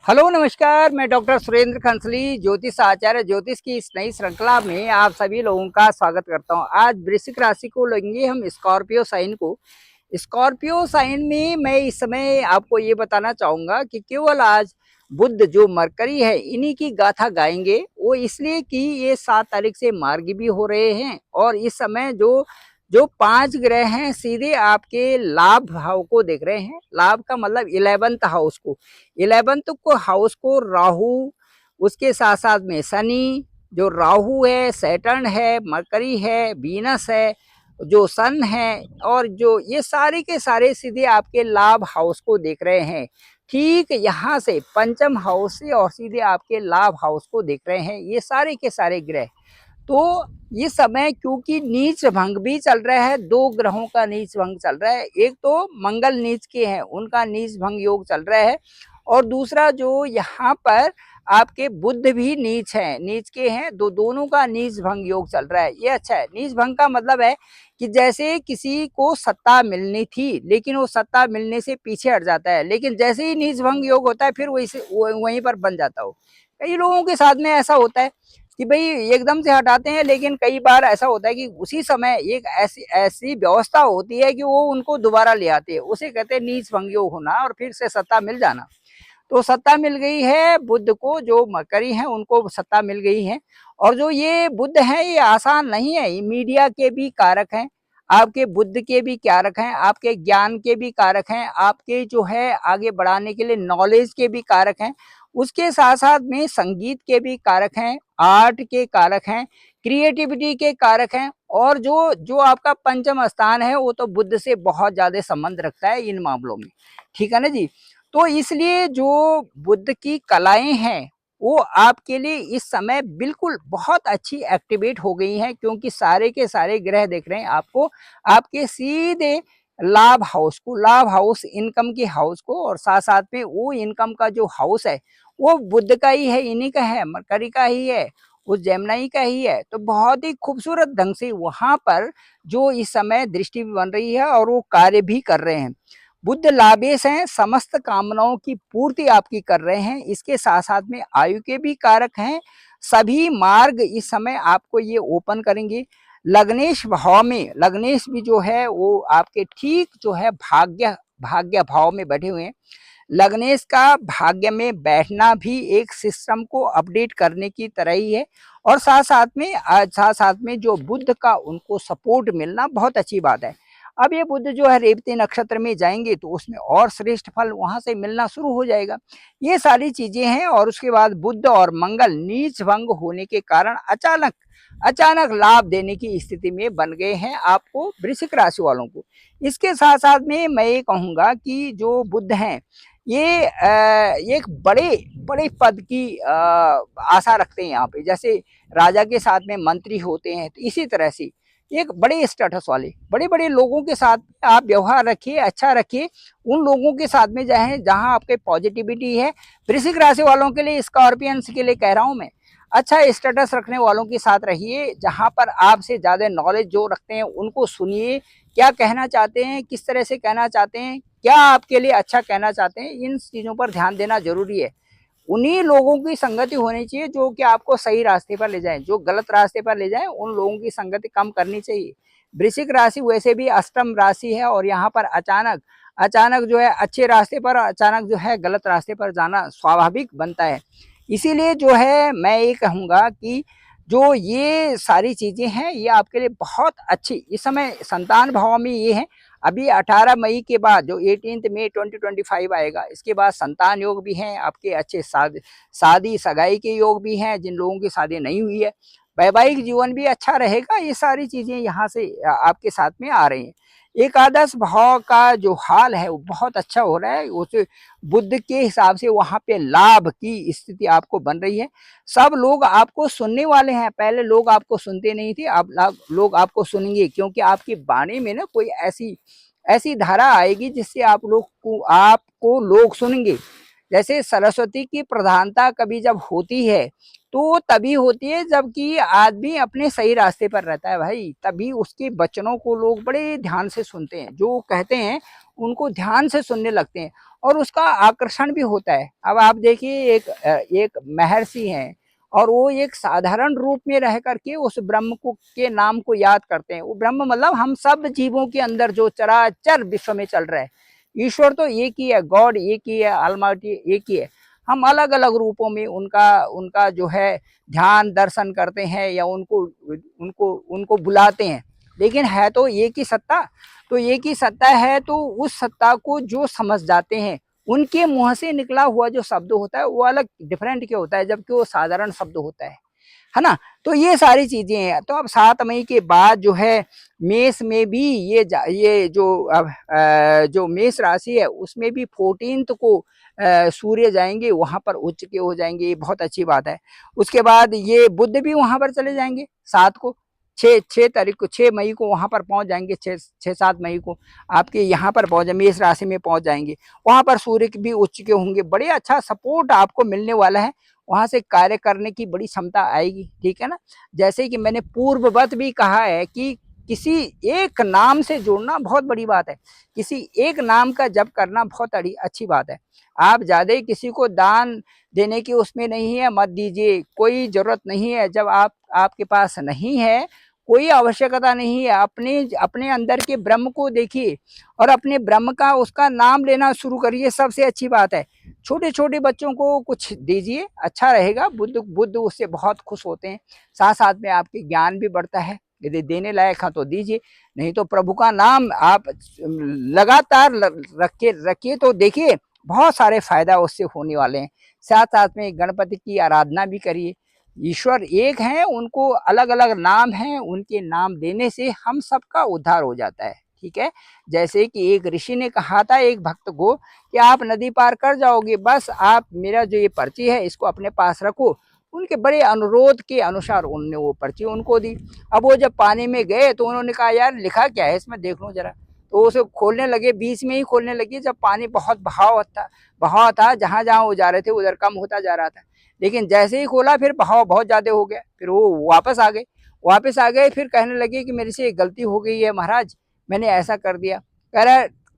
Hello नमस्कार, मैं doctor Surendra Khansali ज्योतिष आचार्य ज्योतिष की इस नई श्रृंखला में आप सभी लोगों का स्वागत करता हूं। आज वृश्चिक राशि को लेंगे हम स्कॉर्पियो साइन को। स्कॉर्पियो साइन में मैं इस समय आपको ये बताना चाहूंगा कि केवल आज बुध जो मरकरी है इन्हीं की गाथा गाएंगे। वो इसलिए कि ये 7 तारीख से मार्गी भी हो रहे हैं और इस समय जो जो 5 ग्रह हैं सीधे आपके लाभ भाव को देख रहे हैं। लाभ का मतलब 11th हाउस को, 11th को हाउस को राहु, उसके साथ साथ में शनि, जो राहु है, सैटर्न है, मरकरी है, वीनस है, जो सन है, और जो ये सारे के सारे सीधे आपके लाभ हाउस को देख रहे हैं। ठीक यहाँ से पंचम हाउस से और सीधे आपके लाभ हाउस को देख रहे हैं ये सारे के सारे ग्रह। तो ये समय क्योंकि नीच भंग भी चल रहा है, 2 ग्रहों का नीच भंग चल रहा है। एक तो मंगल नीच के हैं, उनका नीच भंग योग चल रहा है, और दूसरा जो यहाँ पर आपके बुध भी नीच है, नीच के हैं, दोनों का नीच भंग योग चल रहा है। ये अच्छा है। नीच भंग का मतलब है कि जैसे किसी को सत्ता मिलनी थी लेकिन वो सत्ता मिलने से पीछे हट जाता है, लेकिन जैसे ही नीच भंग योग होता है फिर वहीं पर बन जाता हो। कई लोगों के साथ में ऐसा होता है कि भाई एकदम से हटाते हैं, लेकिन कई बार ऐसा होता है कि उसी समय एक ऐसी ऐसी व्यवस्था होती है कि वो उनको दोबारा ले आते हैं। उसे कहते हैं नीच भंग योग होना और फिर से सत्ता मिल जाना। तो सत्ता मिल गई है बुध को, जो मकरी हैं उनको सत्ता मिल गई है। और जो ये बुध है ये आसान नहीं है, ये मीडिया के भी कारक हैं, आपके बुद्ध के भी कारक हैं, आपके ज्ञान के भी कारक हैं, आपके जो है आगे बढ़ाने के लिए नॉलेज के भी कारक हैं। उसके साथ साथ में संगीत के भी कारक हैं, आर्ट के कारक हैं, क्रिएटिविटी के कारक हैं। और जो जो आपका पंचम स्थान है वो तो बुद्ध से बहुत ज्यादा संबंध रखता है इन मामलों में। ठीक है ना जी। तो इसलिए जो बुद्ध की कलाएं हैं वो आपके लिए इस समय बिल्कुल बहुत अच्छी एक्टिवेट हो गई हैं, क्योंकि सारे के सारे ग्रह देख रहे हैं आपको, आपके सीधे लाभ हाउस को, लाभ हाउस इनकम के हाउस को, और साथ साथ में वो इनकम का जो हाउस है वो बुद्ध का ही है, इन्हीं का है, मरकरी का ही है, उस जेमिनी का ही है। तो बहुत ही खूबसूरत ढंग से वहां पर जो इस समय दृष्टि भी बन रही है और वो कार्य भी कर रहे हैं। बुद्ध लाभेश हैं, समस्त कामनाओं की पूर्ति आपकी कर रहे हैं। इसके साथ साथ में आयु के भी कारक हैं। सभी मार्ग इस समय आपको ये ओपन करेंगे। लग्नेश भाव में, लग्नेश भी जो है वो आपके ठीक जो है भाग्य भाग्य भाव में बैठे हुए हैं। लग्नेश का भाग्य में बैठना भी एक सिस्टम को अपडेट करने की तरह ही है। और साथ साथ में जो बुद्ध का उनको सपोर्ट मिलना बहुत अच्छी बात है। अब ये बुद्ध जो है रेवती नक्षत्र में जाएंगे तो उसमें और श्रेष्ठ फल वहां से मिलना शुरू हो जाएगा। ये सारी चीजें हैं। और उसके बाद बुद्ध और मंगल नीच भंग होने के कारण अचानक अचानक लाभ देने की स्थिति में बन गए हैं आपको वृश्चिक राशि वालों को। इसके साथ साथ में मैं ये कहूंगा कि जो बुद्ध हैं ये एक बड़े बड़े पद की आशा रखते हैं यहाँ पे। जैसे राजा के साथ में मंत्री होते हैं, तो इसी तरह से एक बड़े स्टेटस वाले बड़े बड़े लोगों के साथ आप व्यवहार रखिए, अच्छा रखिए। उन लोगों के साथ में जाए जहां आपके पॉजिटिविटी है। वृश्चिक राशि वालों के लिए, स्कॉर्पियंस के लिए कह रहा हूं मैं, अच्छा स्टेटस रखने वालों के साथ रहिए, जहां पर आपसे ज्यादा नॉलेज जो रखते हैं उनको सुनिए। क्या कहना चाहते हैं, किस तरह से कहना चाहते हैं, क्या आपके लिए अच्छा कहना चाहते हैं, इन चीजों पर ध्यान देना जरूरी है। उन्हीं लोगों की संगति होनी चाहिए जो कि आपको सही रास्ते पर ले जाए। जो गलत रास्ते पर ले जाए उन लोगों की संगति कम करनी चाहिए। वृश्चिक राशि वैसे भी अष्टम राशि है, और यहाँ पर अचानक अचानक जो है अच्छे रास्ते पर, अचानक जो है गलत रास्ते पर जाना स्वाभाविक बनता है। इसीलिए जो है मैं ये कहूँगा कि जो ये सारी चीजें हैं ये आपके लिए बहुत अच्छी इस समय संतान भाव में ये है। अभी 18 मई के बाद जो 18 मई 2025 आएगा, इसके बाद संतान योग भी हैं आपके अच्छे, शादी सगाई के योग भी हैं जिन लोगों की शादी नहीं हुई है। वैवाहिक जीवन भी अच्छा रहेगा। ये सारी चीजें यहाँ से आपके साथ में आ रही हैं। एकादश भाव का जो हाल है वो बहुत अच्छा हो रहा है। उस बुद्ध के हिसाब से वहां पे लाभ की स्थिति आपको बन रही है। सब लोग आपको सुनने वाले हैं। पहले लोग आपको सुनते नहीं थे, अब लोग आपको सुनेंगे, क्योंकि आपकी वाणी में ना कोई ऐसी ऐसी धारा आएगी जिससे आपको लोग सुनेंगे। जैसे सरस्वती की प्रधानता कभी जब होती है तो तभी होती है जबकि आदमी अपने सही रास्ते पर रहता है भाई, तभी उसके वचनों को लोग बड़े ध्यान से सुनते हैं। जो कहते हैं उनको ध्यान से सुनने लगते हैं और उसका आकर्षण भी होता है। अब आप देखिए एक महर्षि हैं और वो एक साधारण रूप में रह करके उस ब्रह्म को के नाम को याद करते हैं। वो ब्रह्म मतलब हम सब जीवों के अंदर जो चराचर विश्व में चल रहा है, ईश्वर तो एक ही है, गॉड एक ही है, ऑलमाइटी एक ही है। हम अलग अलग रूपों में उनका उनका जो है ध्यान दर्शन करते हैं या उनको उनको उनको बुलाते हैं, लेकिन है तो एक ही सत्ता। तो एक ही सत्ता है, तो उस सत्ता को जो समझ जाते हैं उनके मुंह से निकला हुआ जो शब्द होता है वो अलग डिफरेंट के होता है, जबकि वो साधारण शब्द होता है ना। तो ये सारी चीजें हैं। तो अब 7 मई के बाद जो है मेष में भी ये जो जो मेष राशि है उसमें भी 14 को सूर्य जाएंगे, वहां पर उच्च के हो जाएंगे, ये बहुत अच्छी बात है। उसके बाद ये बुध भी वहां पर चले जाएंगे 7 को, 6 तारीख को, 6 मई को वहां पर पहुंच जाएंगे, 6-7 मई को आपके यहाँ पर पहुंच मेष राशि में पहुंच जाएंगे। वहां पर सूर्य भी उच्च के होंगे, बड़े अच्छा सपोर्ट आपको मिलने वाला है, वहां से कार्य करने की बड़ी क्षमता आएगी, ठीक है ना। जैसे कि मैंने पूर्ववत भी कहा है कि किसी एक नाम से जुड़ना बहुत बड़ी बात है, किसी एक नाम का जप करना बहुत अच्छी बात है। आप ज्यादा ही किसी को दान देने की उसमें नहीं है, मत दीजिए, कोई जरूरत नहीं है। जब आपके पास नहीं है, कोई आवश्यकता नहीं है, अपने अपने अंदर के ब्रह्म को देखिए और अपने ब्रह्म का उसका नाम लेना शुरू करिए, सबसे अच्छी बात है। छोटे छोटे बच्चों को कुछ दीजिए, अच्छा रहेगा, बुद्ध बुद्ध उससे बहुत खुश होते हैं। साथ साथ में आपके ज्ञान भी बढ़ता है, यदि देने लायक है तो दीजिए, नहीं तो प्रभु का नाम आप लगातार रखिए तो देखिए बहुत सारे फायदा उससे होने वाले हैं। साथ साथ में गणपति की आराधना भी करिए। ईश्वर एक है, उनको अलग अलग नाम हैं, उनके नाम देने से हम सबका उद्धार हो जाता है, ठीक है। जैसे कि एक ऋषि ने कहा था एक भक्त को कि आप नदी पार कर जाओगे, बस आप मेरा जो ये पर्ची है इसको अपने पास रखो। उनके बड़े अनुरोध के अनुसार उन्होंने वो पर्ची उनको दी। अब वो जब पानी में गए तो उन्होंने कहा यार लिखा क्या है इसमें, देख लो जरा। तो उसे खोलने लगे, बीच में ही खोलने लगे, जब पानी बहुत बहाव था, जहां जहां वो जा रहे थे उधर कम होता जा रहा था। लेकिन जैसे ही खोला फिर बहाव बहुत ज्यादा हो गया, फिर वो वापस आ गए, फिर कहने लगे कि मेरे से एक गलती हो गई है महाराज, मैंने ऐसा कर दिया। कह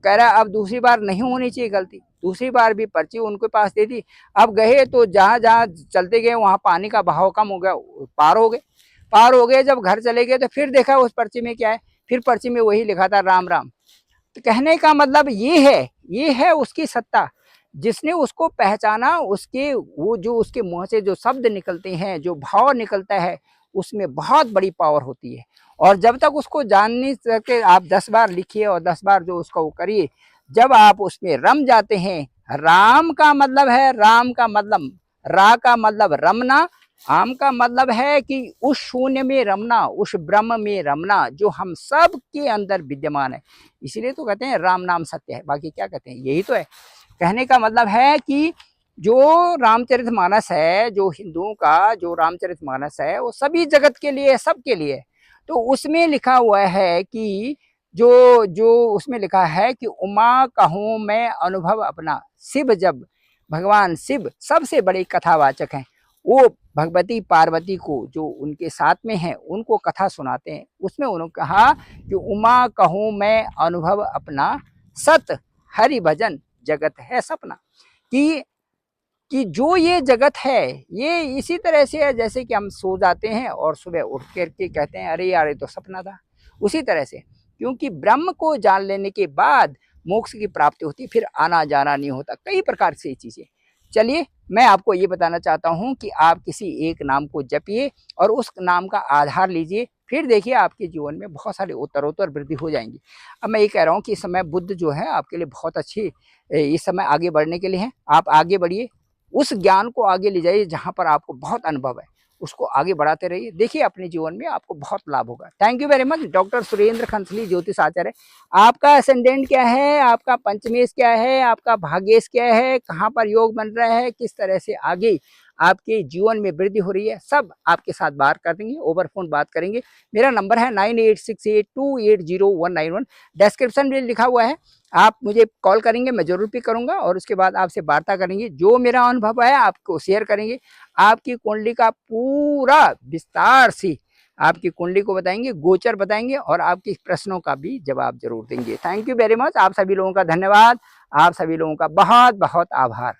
रहा अब दूसरी बार नहीं होनी चाहिए गलती। दूसरी बार भी पर्ची उनके पास दे दी। अब गए तो जहां जहां चलते गए वहां पानी का बहाव कम हो गया, पार हो गए। जब घर चले गए तो फिर देखा उस पर्ची में क्या है, फिर पर्ची में वही लिखा था राम राम। तो कहने का मतलब ये है उसकी सत्ता। जिसने उसको पहचाना, उसके वो जो उसके मुंह से जो शब्द निकलते हैं, जो भाव निकलता है, उसमें बहुत बड़ी पावर होती है। और जब तक उसको जान नहीं सके, आप 10 बार लिखिए और 10 बार जो उसका वो करिए, जब आप उसमें रम जाते हैं। राम का मतलब है, राम का मतलब रा का मतलब रमना, आम का मतलब है कि उस शून्य में रमना, उस ब्रह्म में रमना जो हम सब के अंदर विद्यमान है। इसीलिए तो कहते हैं राम नाम सत्य है, बाकी क्या कहते हैं, यही तो है। कहने का मतलब है कि जो रामचरितमानस है, जो हिंदुओं का जो रामचरितमानस है, वो सभी जगत के लिए, सबके लिए। तो उसमें लिखा हुआ है कि जो जो उसमें लिखा है कि उमा कहूँ मैं अनुभव अपना, शिव जब भगवान शिव सबसे बड़े कथावाचक हैं, वो भगवती पार्वती को जो उनके साथ में हैं उनको कथा सुनाते हैं। उसमें उन्होंने कहा कि उमा कहूँ मैं अनुभव अपना, सत हरि भजन जगत है सपना। कि जो ये जगत है ये इसी तरह से है जैसे कि हम सो जाते हैं और सुबह उठ करके कहते हैं अरे यार ये तो सपना था। उसी तरह से, क्योंकि ब्रह्म को जान लेने के बाद मोक्ष की प्राप्ति होती, फिर आना जाना नहीं होता, कई प्रकार से चीजें। चलिए मैं आपको ये बताना चाहता हूँ कि आप किसी एक नाम को जपिए और उस नाम का आधार लीजिए, फिर देखिए आपके जीवन में बहुत सारे उत्तरोत्तर वृद्धि हो जाएंगी। अब मैं ये कह रहा हूँ कि इस समय बुद्ध जो है आपके लिए बहुत अच्छी, इस समय आगे बढ़ने के लिए है। आप आगे बढ़िए, उस ज्ञान को आगे ले जाइए, जहाँ पर आपको बहुत अनुभव है उसको आगे बढ़ाते रहिए, देखिए अपने जीवन में आपको बहुत लाभ होगा। Thank you very much. Doctor Surendra Khansali ज्योतिष आचार्य। आपका असेंडेंट क्या है, आपका पंचमेश क्या है, आपका भाग्येश क्या है, कहाँ पर योग बन रहा है, किस तरह से आगे आपके जीवन में वृद्धि हो रही है, सब आपके साथ बात कर देंगे, ओवर फोन बात करेंगे। मेरा नंबर है 9868280191, डिस्क्रिप्शन में लिखा हुआ है। आप मुझे कॉल करेंगे, मैं जरूर पिक करूंगा और उसके बाद आपसे वार्ता करेंगे, जो मेरा अनुभव है आपको शेयर करेंगे। आपकी कुंडली का पूरा विस्तार से आपकी कुंडली को बताएंगे, गोचर बताएंगे और आपके प्रश्नों का भी जवाब जरूर देंगे। Thank you very much. आप सभी लोगों का धन्यवाद, आप सभी लोगों का बहुत बहुत आभार।